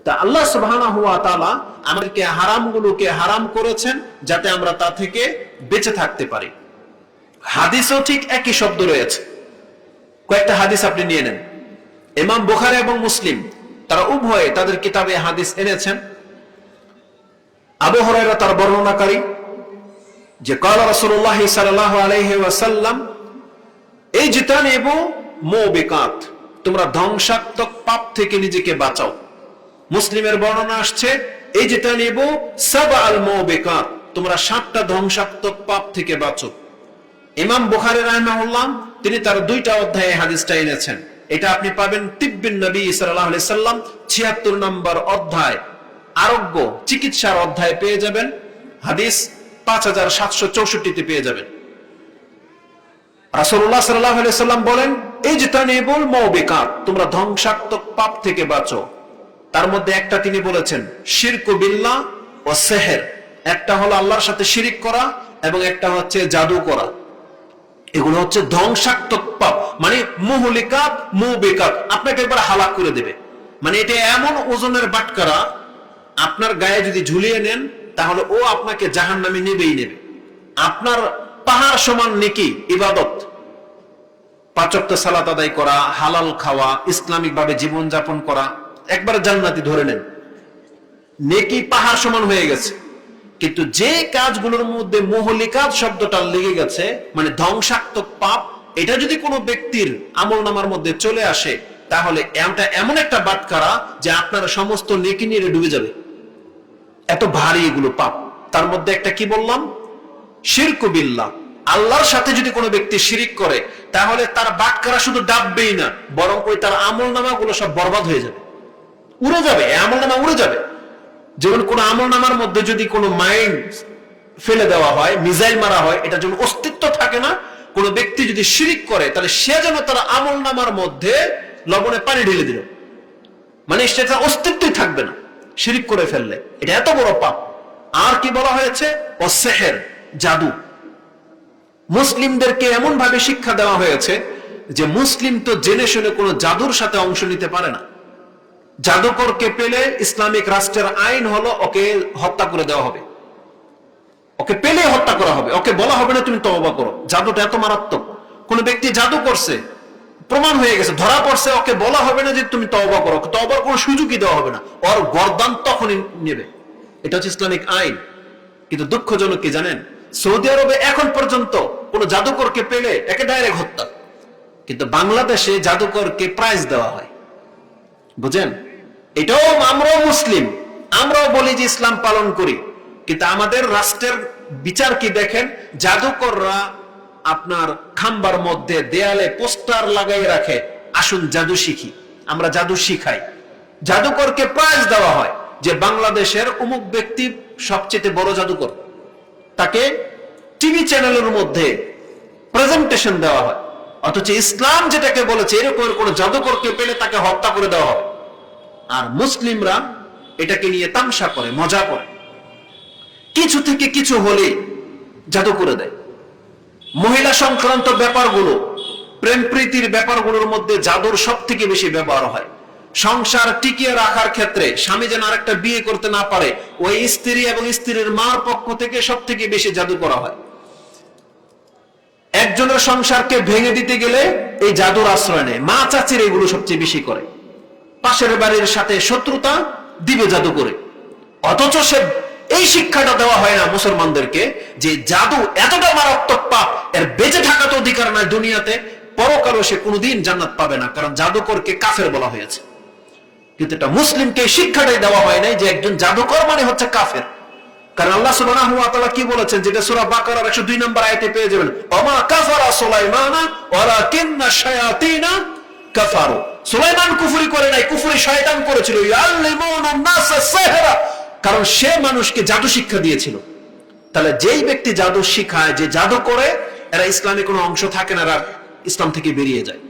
তা আল্লাহ সুবহানাহু ওয়া তাআলা আমাদেরকে হারামগুলোকে হারাম করেছেন যাতে আমরা তা থেকে বেঁচে থাকতে পারি। হাদিসও ঠিক একই শব্দ রয়েছে। কয়েকটা হাদিস আপনি নিয়ে নেন। ইমাম বুখারী এবং মুসলিম তারা উভয়ে তাদের কিতাবে হাদিস এনেছেন। আবু হুরায়রা তার বর্ণনাকারী যে ক্বালা রাসূলুল্লাহ সাল্লাল্লাহু আলাইহি ওয়াসাল্লাম ইজতানিবু মুবিকাত, তোমরা ধ্বংসাত্মক পাপ থেকে নিজেকে বাঁচাও। মুসলিমের বর্ণনা আসছে ইজতানিবু সাবআল মুবিকাত, তোমরা 7টা ধ্বংসাত্মক পাপ থেকে বাঁচো। ইমাম বুখারী রাহিমাহুল্লাহ তিনি তার 2টা অধ্যায়ে হাদিসটা এনেছেন। এটা আপনি পাবেন তিব্বিন নবী সাল্লাল্লাহু আলাইহি সাল্লাম 76 নম্বর অধ্যায় আরোগ্য চিকিৎসার অধ্যায় পেয়ে যাবেন, হাদিস 5764 তে পেয়ে যাবেন। রাসূলুল্লাহ সাল্লাল্লাহু আলাইহি সাল্লাম বলেন ইজতানিবুল মুবিকাত, তোমরা ধ্বংসাত্মক পাপ থেকে বাঁচো। তার মধ্যে একটা তিনি বলেছেন শিরকু বিল্লাহ ও সিহর, একটা হলো আল্লাহর সাথে শিরিক করা এবং একটা হচ্ছে জাদু করা। এগুলো হচ্ছে ধ্বংসাত্মক পাপ, মানে মুহলিকাত মুবিকাত, আপনাকে একবার হালাক করে দেবে। মানে এটা এমন ওজনের বাটখারা, আপনার গায়ে যদি ঝুলিয়ে নেন তাহলে ও আপনাকে জাহান্নামে নেবেই নেবে। আপনার পাহাড় সমান নেকি ইবাদত, 5 ওয়াক্ত সালাত আদায় করা, হালাল খাওয়া, ইসলামিক ভাবে জীবন যাপন করা, একবার জান্নাতি ধরে নেন, নেকি পাহাড় সমান হয়ে গেছে। কিন্তু যে কাজগুলোর মধ্যে মুহলিকাত শব্দটা লেগে গেছে, মানে ধ্বংসাত্মক পাপ, এটা যদি কোনো ব্যক্তির আমলনামার মধ্যে চলে আসে তাহলে এটা এমন একটা বাটখারা যে আপনার সমস্ত নেকি নিয়ে ডুবে যাবে। এত ভারী এগুলো পাপ। তার মধ্যে একটা কি বললাম, শিরকু বিল্লাহ, আল্লাহর সাথে যদি কোনো ব্যক্তি শিরিক করে তাহলে তার বাটখারা শুধু ডাববেই না, বরং ওই তার আমলনামাগুলো সব বরবাদ হয়ে যাবে, উড়ে যাবে, আমলনামা উড়ে যাবে। যেমন কোন আমলনামার মধ্যে যদি কোনো মাইন্ড ফেলে দেওয়া হয়, মিসাইল মারা হয়, এটা যেমন অস্তিত্ব থাকে না, কোন ব্যক্তি যদি শিরিক করে তাহলে সে যেন তার আমলনামার মধ্যে লবণে পানি ঢেলে দিল, মানে সেটা অস্তিত্বই থাকবে না শিরিক করে ফেললে। এটা এত বড় পাপ। আর কি বলা হয়েছে, ও সিহর, জাদু। মুসলিমদেরকে এমন ভাবে শিক্ষা দেওয়া হয়েছে যে মুসলিম তো জেনে শুনে কোনো জাদুর সাথে অংশ নিতে পারে না। জাদুকরকে পেলে ইসলামিক রাষ্ট্রের আইন হলো ওকে হত্যা করে দেওয়া হবে, ওকে পেলে হত্যা করা হবে, ওকে বলা হবে না তুমি তওবা করো। জাদুটা এত মারাত্মক। কোন ব্যক্তি জাদু করছে, প্রমাণ হয়ে গেছে, ধরা পড়ছে, ওকে বলা হবে না যে তুমি তওবা করো, তওবার কোনো সুযোগই দেওয়া হবে না, ওর গর্দান তখনই নেবে। এটা হচ্ছে ইসলামিক আইন। কিন্তু দুঃখজনক কি জানেন, সৌদি আরবে এখন পর্যন্ত কোন জাদুকরকে পেলে একে ডাইরেক্ট হত্যা, কিন্তু বাংলাদেশে জাদুকরকে প্রাইজ দেওয়া হয়। বুঝেন, এটাও আমরাও মুসলিম, আমরাও বলি যে ইসলাম পালন করি, কিন্তু আমাদের রাষ্ট্রের বিচার কি দেখেন, জাদুকররা আপনার খাম্বার মধ্যে দেয়ালে পোস্টার লাগাই রাখে, আসুন জাদু শিখি, আমরা জাদু শিখাই। জাদুকরকে প্রাইজ দেওয়া হয় যে বাংলাদেশের অমুক ব্যক্তি সবচেয়ে বড় জাদুকর, তাকে টিভি চ্যানেলের মধ্যে প্রেজেন্টেশন দেওয়া হয়। অথচ ইসলাম যেটাকে বলেছে এরকম কোন জাদুকরকে পেলে তাকে হত্যা করে দেওয়া হবে। আর মুসলিমরা এটাকে নিয়ে তামসা করে, মজা করে, কিছু থেকে কিছু হলে জাদু করে দেয়। মহিলা সংক্রান্ত ব্যাপারগুলো, প্রেম প্রীতির ব্যাপারগুলোর মধ্যে জাদুর সব থেকে বেশি ব্যবহার হয়। সংসার টিকিয়ে রাখার ক্ষেত্রে স্বামী যেন আরেকটা বিয়ে করতে না পারে, ওই স্ত্রী এবং স্ত্রীর মার পক্ষ থেকে সব থেকে বেশি জাদু করা হয়। একজনের সংসারকে ভেঙে দিতে গেলে এই জাদুর আশ্রয় নেয়, মা চাচির এগুলো সবচেয়ে বেশি করে। পাশের বাড়ির সাথে শত্রুতা দিবে জাদু করে। অথচ সে এই শিক্ষাটা দেওয়া হয় না মুসলমানদেরকে যে জাদু এতটা মারাত্মক পাপ, এর বেঁচে থাকা তো অধিকার নাই দুনিয়াতে, পরকালও সে কোনোদিন জান্নাত পাবে না, কারণ জাদুকরকে কাফের বলা হয়েছে। কিন্তু এটা মুসলিমকে শিক্ষাটাই দেওয়া হয় নাই যে একজন জাদুকর মানে হচ্ছে কাফের। কারণ আল্লাহ সুবহানাহু ওয়া তাআলা কি বলেছেন, যেটা সূরা বাকারার 102 নম্বর আয়াতে পেয়ে যাবেন, ওমা কাফারা সুলাইমানা ওয়ালাকিন্না শায়াতিনা কাফারু। সুলাইমান কুফরি করে নাই, কুফরি শয়তান করেছিল। ইয়াল্লিমুনান নাসা সিহরা, কারণ সে মানুষকে জাদু শিক্ষা দিয়েছিল। তাহলে যেই ব্যক্তি জাদু শিখায়, যে জাদু করে, এরা ইসলামে কোনো অংশ থাকে না, এরা ইসলাম থেকে বেরিয়ে যায়।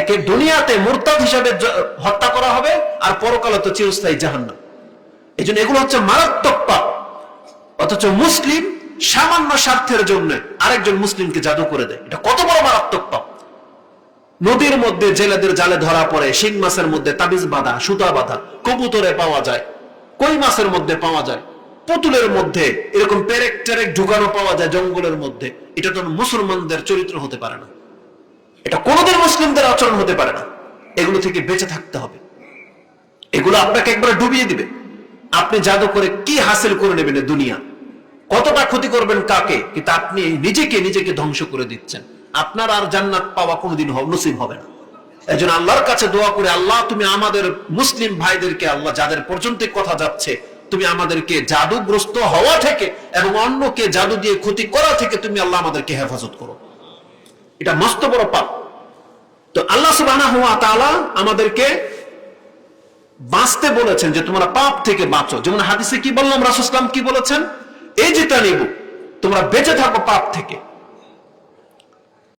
একে দুনিয়াতে মুরতাদ হিসাবে হত্যা করা হবে, আর পরকালে তো চিরস্থায়ী জাহান্নাম। এই জন্য এগুলো হচ্ছে মারাত্মক পাপ। অথচ মুসলিম সামান্য স্বার্থের জন্য আরেকজন মুসলিমকে জাদু করে দেয়, এটা কত বড় মারাত্মক পাপ। নদীর মধ্যে জেলেদের জালে ধরা পড়ে, শিং মাছের মধ্যে তাবিজ বাঁধা, সুতা বাঁধা, কবুতরে পাওয়া যায়, কই মাছের মধ্যে পাওয়া যায়, পুতুলের মধ্যে এরকম পেরেক টেরেক ঢুকানো পাওয়া যায় জঙ্গলের মধ্যে। এটা তো মুসলমানদের চরিত্র হতে পারে না, এটা কোনোদিন মুসলিমদের আচরণ হতে পারে না। এগুলো থেকে বেঁচে থাকতে হবে। এগুলো আপনাকে একবারে ডুবিয়ে দিবে। আপনি জাদু করে কি হাসিল করে নেবেন দুনিয়া, কতটা ক্ষতি করবেন কাকে, কিন্তু আপনি নিজেকে ধ্বংস করে দিচ্ছেন। আপনার আর জান্নাত পাওয়া কোনোদিন নসিব হবে না। এজন্য আল্লাহর কাছে দোয়া করে, আল্লাহ তুমি আমাদের মুসলিম ভাইদেরকে, আল্লাহ যাদের পর্যন্ত কথা যাচ্ছে, তুমি আমাদেরকে জাদুগ্রস্ত হওয়া থেকে এবং অন্যকে জাদু দিয়ে ক্ষতি করা থেকে তুমি আল্লাহ আমাদেরকে হেফাজত করো। এটা মস্ত বড় পাপ। তো আল্লাহ সুবহানাহু ওয়া তাআলা আমাদেরকে বাঁচতে বলেছেন যে তোমরা পাপ থেকে বাঁচো। যেমন হাদিসে কি বললাম, রাসূল সাল্লাল্লাহু আলাইহি ওয়াসাল্লাম কি বলেছেন, এই যেটা নিব তোমরা বেঁচে থাকো পাপ থেকে।